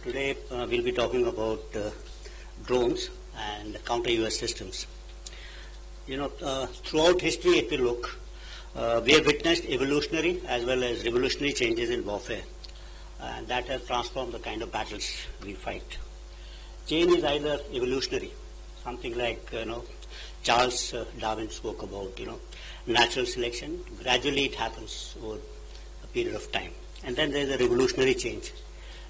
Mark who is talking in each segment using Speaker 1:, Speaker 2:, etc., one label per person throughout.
Speaker 1: Today we'll be talking about drones and counter-UAS systems. Throughout history, if you look, we have witnessed evolutionary as well as revolutionary changes in warfare, and that has transformed the kind of battles we fight. Change is either evolutionary, something like Charles Darwin spoke about, natural selection. Gradually, it happens over a period of time, and then there is a revolutionary change,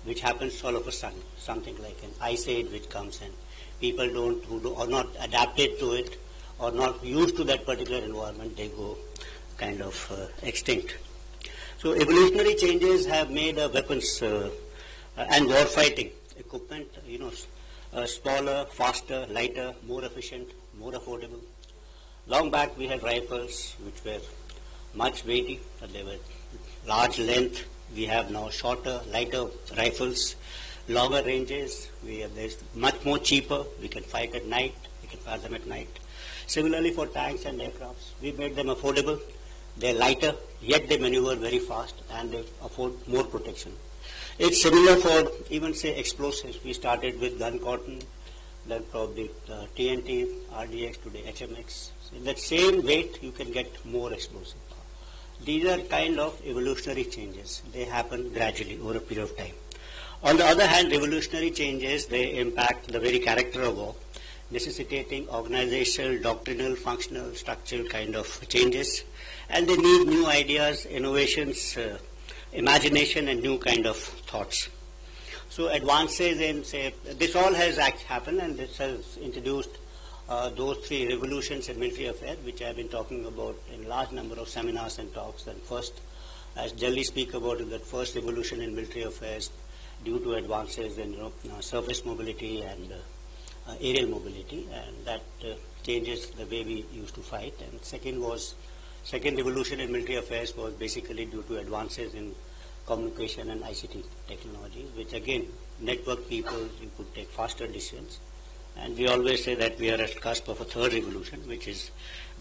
Speaker 1: which happens all of a sudden, something like an ice age which comes in. People who are not adapted to it or not used to that particular environment, they go kind of extinct. So evolutionary changes have made weapons and war fighting equipment, smaller, faster, lighter, more efficient, more affordable. Long back we had rifles which were much weighty, but they were large length. We have now shorter, lighter rifles, longer ranges. There's much more cheaper. We can fight at night. We can fire them at night. Similarly for tanks and aircrafts, we made them affordable. They're lighter, yet they maneuver very fast and they afford more protection. It's similar for even say explosives. We started with gun cotton, then probably TNT, RDX, today HMX. So in that same weight, you can get more explosive. These are kind of evolutionary changes. They happen gradually over a period of time. On the other hand, revolutionary changes, they impact the very character of war, necessitating organizational, doctrinal, functional, structural kind of changes. And they need new ideas, innovations, imagination, and new kind of thoughts. So advances in, say, this all has happened, and this has introduced those three revolutions in military affairs, which I have been talking about in large number of seminars and talks. And first, as generally speak about it, that first revolution in military affairs due to advances in surface mobility and aerial mobility, and that changes the way we used to fight. And second revolution in military affairs was basically due to advances in communication and ICT technologies, which again network people, you could take faster decisions. And we always say that we are at the cusp of a third revolution, which is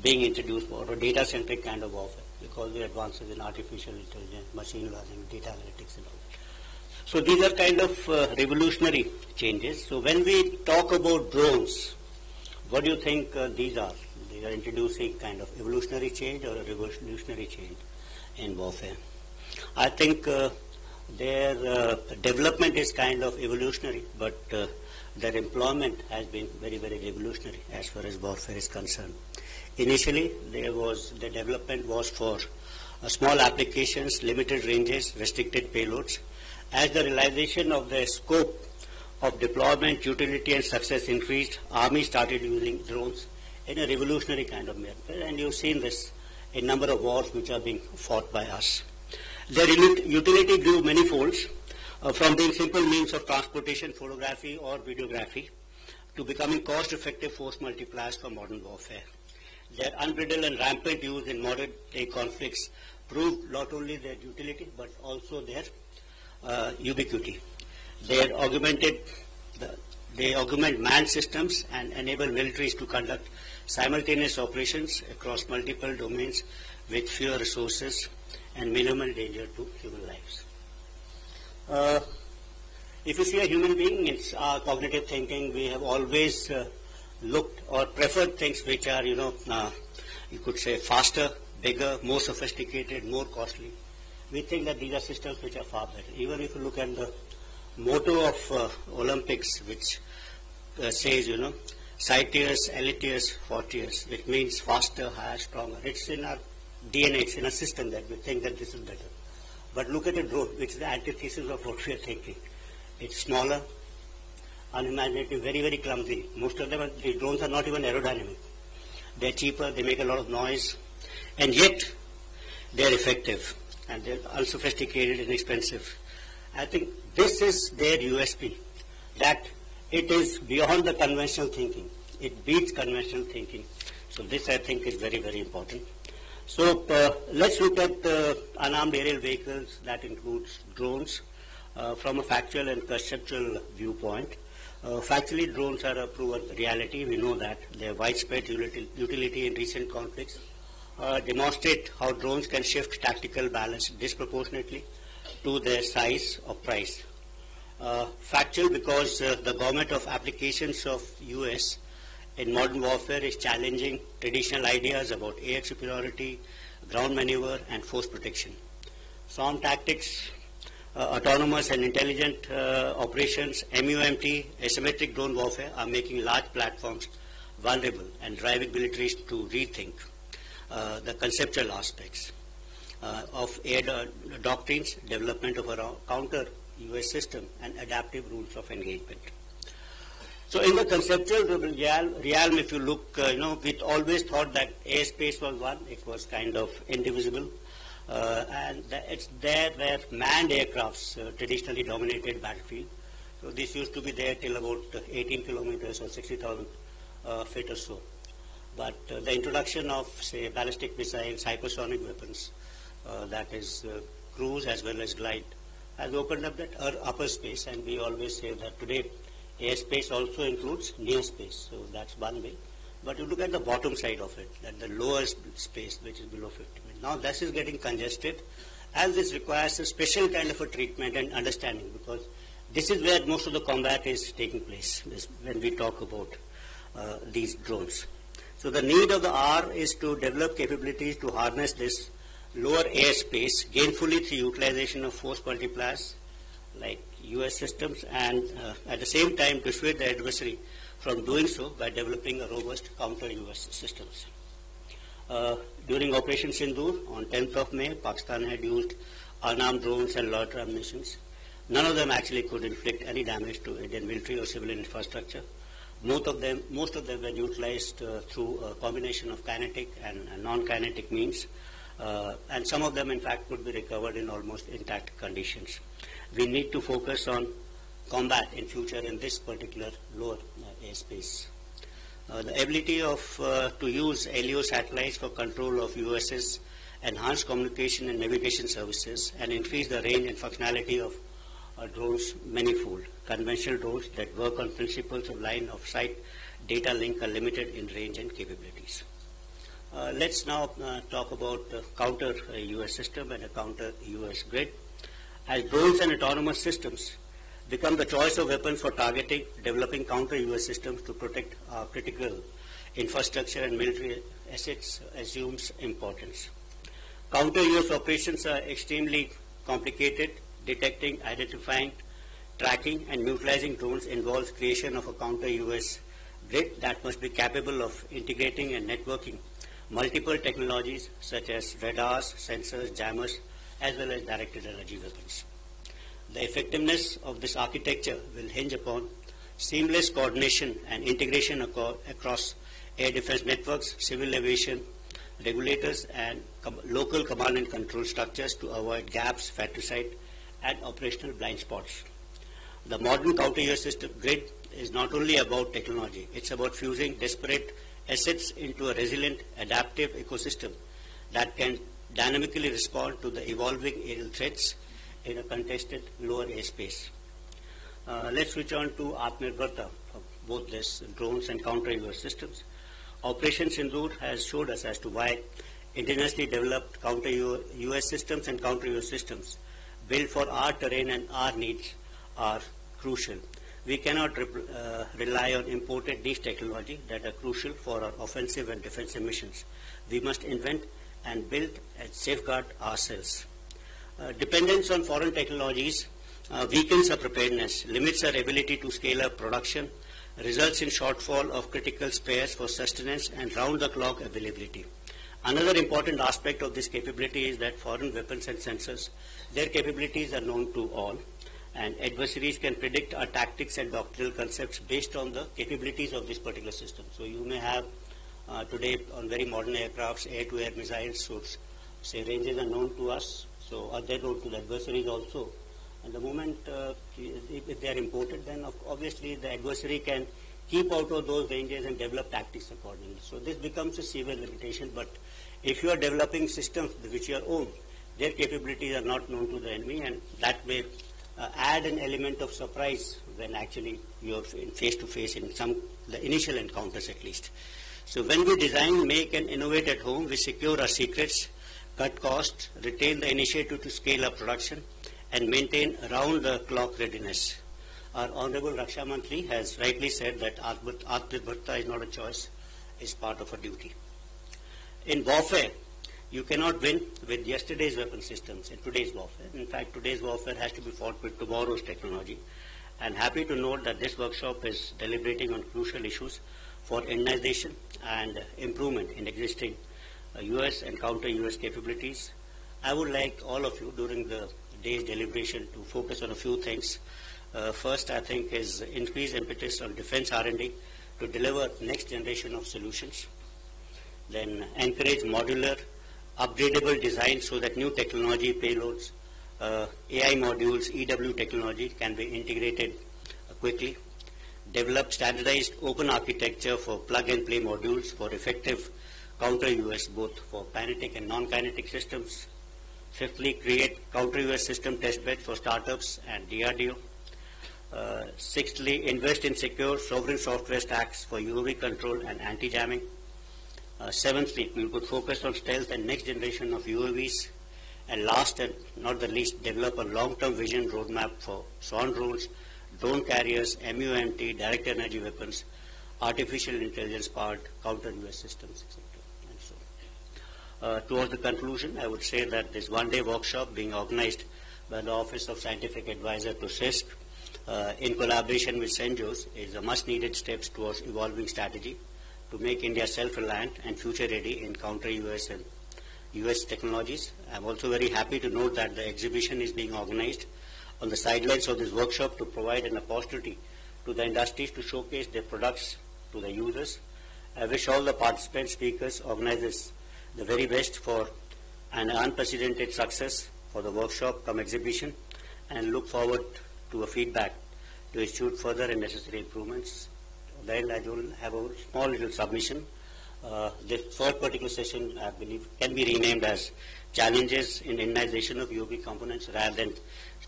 Speaker 1: being introduced for a data-centric kind of warfare, because the advances in artificial intelligence, machine learning, data analytics and all that. So these are kind of revolutionary changes. So when we talk about drones, what do you think these are? They are introducing kind of evolutionary change or a revolutionary change in warfare. I think their development is kind of evolutionary, but their employment has been very, very revolutionary as far as warfare is concerned. Initially, the development was for small applications, limited ranges, restricted payloads. As the realization of the scope of deployment, utility, and success increased, armies started using drones in a revolutionary kind of method, and you've seen this in number of wars which are being fought by us. Their utility grew many folds, from being simple means of transportation, photography or videography, to becoming cost-effective force multipliers for modern warfare. Their unbridled and rampant use in modern-day conflicts proved not only their utility but also their ubiquity. They augment manned systems and enable militaries to conduct simultaneous operations across multiple domains with fewer resources and minimal danger to human lives. If you see a human being, it's our cognitive thinking. We have always looked or preferred things which are, you could say faster, bigger, more sophisticated, more costly. We think that these are systems which are far better. Even if you look at the motto of Olympics, which says, citius, elitius, fortius, which means faster, higher, stronger. It's in our DNA, it's in our system that we think that this is better. But look at a drone, which is the antithesis of what we are thinking. It's smaller, unimaginative, very, very clumsy. Most of them, the drones are not even aerodynamic. They're cheaper, they make a lot of noise, and yet they're effective, and they're unsophisticated and expensive. I think this is their USP, that it is beyond the conventional thinking. It beats conventional thinking. So this, I think, is very, very important. So let's look at unarmed aerial vehicles. That includes drones from a factual and conceptual viewpoint. Factually, drones are a proven reality. We know that. Their widespread utility in recent conflicts demonstrate how drones can shift tactical balance disproportionately to their size or price. Factual because the government of applications of US in modern warfare is challenging traditional ideas about air superiority, ground maneuver, and force protection. Swarm tactics, autonomous and intelligent operations, MUMT, asymmetric drone warfare are making large platforms vulnerable and driving militaries to rethink the conceptual aspects of air doctrines, development of a counter US system, and adaptive rules of engagement. So in the conceptual realm, if you look, we always thought that airspace was one. It was kind of indivisible. And it's there where manned aircrafts traditionally dominated battlefield. So this used to be there till about 18 kilometers or 60,000 feet or so. But the introduction of, say, ballistic missiles, hypersonic weapons, that is cruise as well as glide, has opened up that upper space, and we always say that today airspace also includes near space, so that's one way. But you look at the bottom side of it, that the lower space, which is below 50 meters. Now this is getting congested, as this requires a special kind of a treatment and understanding, because this is where most of the combat is taking place when we talk about these drones. So the need of the hour is to develop capabilities to harness this lower airspace gainfully through utilization of force multipliers like US systems, and at the same time dissuade the adversary from doing so by developing a robust counter-US systems. During Operation Sindoor on 10th of May, Pakistan had used unarmed drones and loiter ammunitions. None of them actually could inflict any damage to Indian military or civilian infrastructure. Most of them were utilized through a combination of kinetic and non-kinetic means. And some of them, in fact, could be recovered in almost intact conditions. We need to focus on combat in future in this particular lower airspace. The ability to use LEO satellites for control of USS, enhance communication and navigation services, and increase the range and functionality of drones manifold. Conventional drones that work on principles of line of sight data link are limited in range and capabilities. Let's now talk about counter US system and a counter US grid. As drones and autonomous systems become the choice of weapons for targeting, developing counter US systems to protect our critical infrastructure and military assets assumes importance. Counter US operations are extremely complicated. Detecting, identifying, tracking, and neutralizing drones involves creation of a counter US grid that must be capable of integrating and networking multiple technologies such as radars, sensors, jammers, as well as directed energy weapons. The effectiveness of this architecture will hinge upon seamless coordination and integration across air defense networks, civil aviation, regulators, and local command and control structures to avoid gaps, fratricide, and operational blind spots. The modern counter-US system grid is not only about technology, it's about fusing disparate assets into a resilient, adaptive ecosystem that can dynamically respond to the evolving aerial threats in a contested lower airspace. Let's return to Atmanirbharta of both this drones and counter-US systems. Operation Sindoor has showed us as to why indigenously developed counter-US systems and counter-US systems built for our terrain and our needs are crucial. We cannot rely on imported niche technology that are crucial for our offensive and defensive missions. We must invent and build and safeguard ourselves. Dependence on foreign technologies weakens our preparedness, limits our ability to scale up production, results in shortfall of critical spares for sustenance and round-the-clock availability. Another important aspect of this capability is that foreign weapons and sensors, their capabilities are known to all, and adversaries can predict our tactics and doctrinal concepts based on the capabilities of this particular system. So you may have today on very modern aircrafts, air-to-air missiles, so say ranges are known to us, so are they known to the adversaries also. And the moment if they are imported, then obviously the adversary can keep out of those ranges and develop tactics accordingly. So this becomes a severe limitation, but if you are developing systems which you own, their capabilities are not known to the enemy, and that may add an element of surprise when actually you are face to face in the initial encounters at least. So when we design, make, and innovate at home, we secure our secrets, cut costs, retain the initiative to scale up production, and maintain around-the-clock readiness. Our Honorable Raksha Mantri has rightly said that Atmanirbharta is not a choice, it's part of a duty. In warfare, you cannot win with yesterday's weapon systems in today's warfare. In fact, today's warfare has to be fought with tomorrow's technology. And happy to note that this workshop is deliberating on crucial issues for Indianization and improvement in existing US and counter-US capabilities. I would like all of you during the day's deliberation to focus on a few things. First, I think, is increased impetus on defense R&D to deliver next generation of solutions. Then encourage modular, upgradable design so that new technology payloads, AI modules, EW technology can be integrated quickly. Develop standardized open architecture for plug-and-play modules for effective counter-US, both for kinetic and non-kinetic systems. Fifthly, create counter-US system testbed for startups and DRDO. Sixthly, invest in secure sovereign software stacks for UAV control and anti-jamming. Seventhly, we could focus on stealth and next generation of UAVs. And last and not the least, develop a long-term vision roadmap for swarm drones, drone carriers, MUMT, direct energy weapons, artificial intelligence-powered counter-US systems, etc. And so, towards the conclusion, I would say that this one-day workshop being organized by the Office of Scientific Advisor to CISC in collaboration with CENJOS is a much-needed steps towards evolving strategy to make India self-reliant and future-ready in counter-US and US technologies. I'm also very happy to note that the exhibition is being organized on the sidelines of this workshop to provide an opportunity to the industries to showcase their products to the users. I wish all the participant speakers, organizers, the very best for an unprecedented success for the workshop come exhibition, and look forward to a feedback to institute further and necessary improvements. Then I will have a small little submission. This third particular session, I believe, can be renamed as Challenges in Indianization of UAV Components, rather than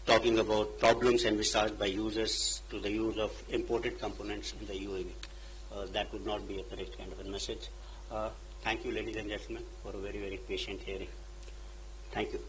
Speaker 1: talking about problems envisaged by users to the use of imported components in the UAV. That would not be a correct kind of a message. Thank you, ladies and gentlemen, for a very, very patient hearing. Thank you.